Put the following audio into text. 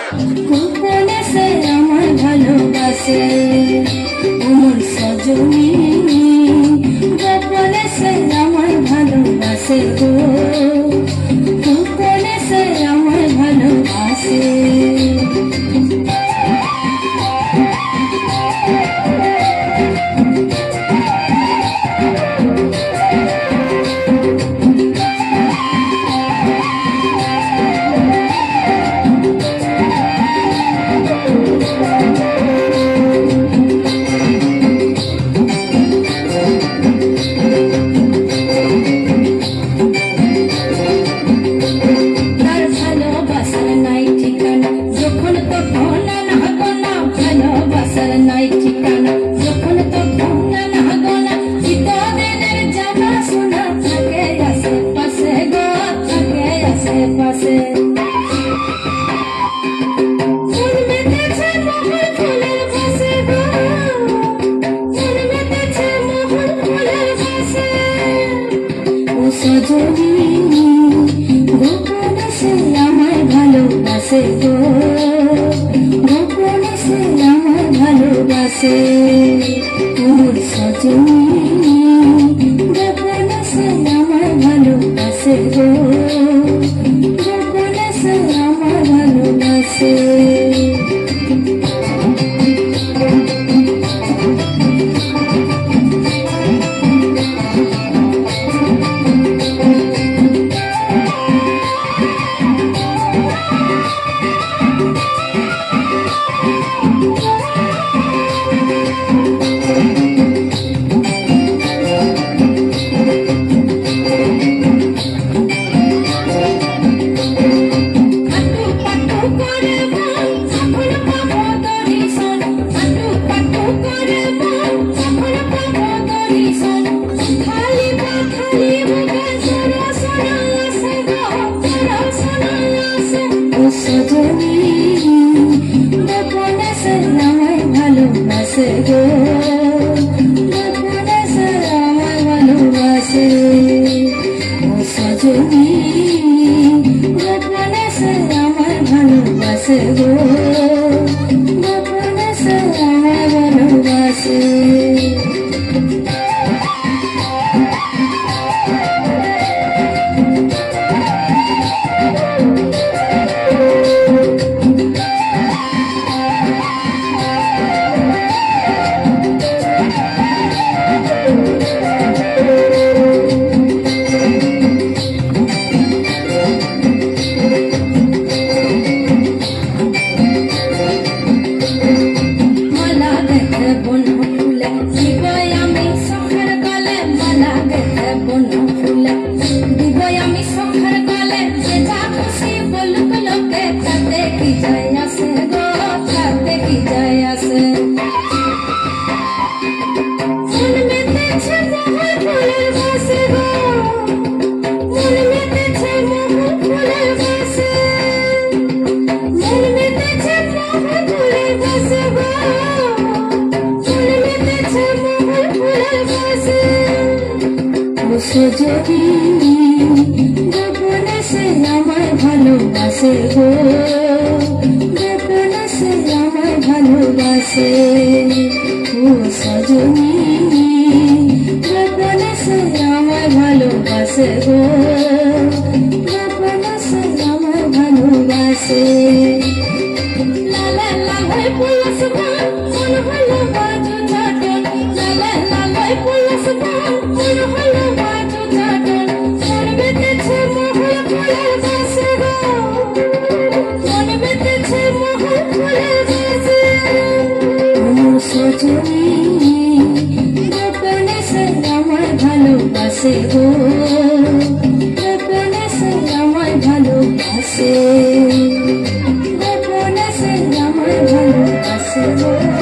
গোপনে সে আমায় ভালোবাসে মোর সজনী গোপনে সে আমায় ভালোবাসে গো গোপনে সে আমায় ভালোবাসে সজনী গোপনে সে আমায় ভালোবাসে গো গোপনে সে আমায় ভালোবাসে মোর সজনী গোপনে সে আমায় ভালোবাসে গো গোপনে সে আমায় ভালোবাসে সজনী গোপনে সে আমায় ভালোবাসে গো গোপনে সে আমায় ভালোবাসে ও সজনী গোপনে সে আমায় ভালোবাসে গো গোপনে সে আমায় ভালোবাসে সজনী গোপনে সে আমায় ভালোবাসে গো গোপনে সে আমায় ভালোবাসে ও সজনী গোপনে সে আমায় ভালোবাসে গো গোপনে সে আমায় ভালোবাসে লালা লালাই পুলস মন হলো বাজু চাটন লালা লালাই পুলস মন হলো বাজু চাটন মন বেঁধেছে মহল ফুলের বাসে গো মন বেঁধেছে মহল ফুলের বাসে ও সজনী গোপনে সে আমায় ভালোবাসে গো গোপনে সে আমায় ভালোবাসে গোপনে সে আমায় ভালোবাসে গো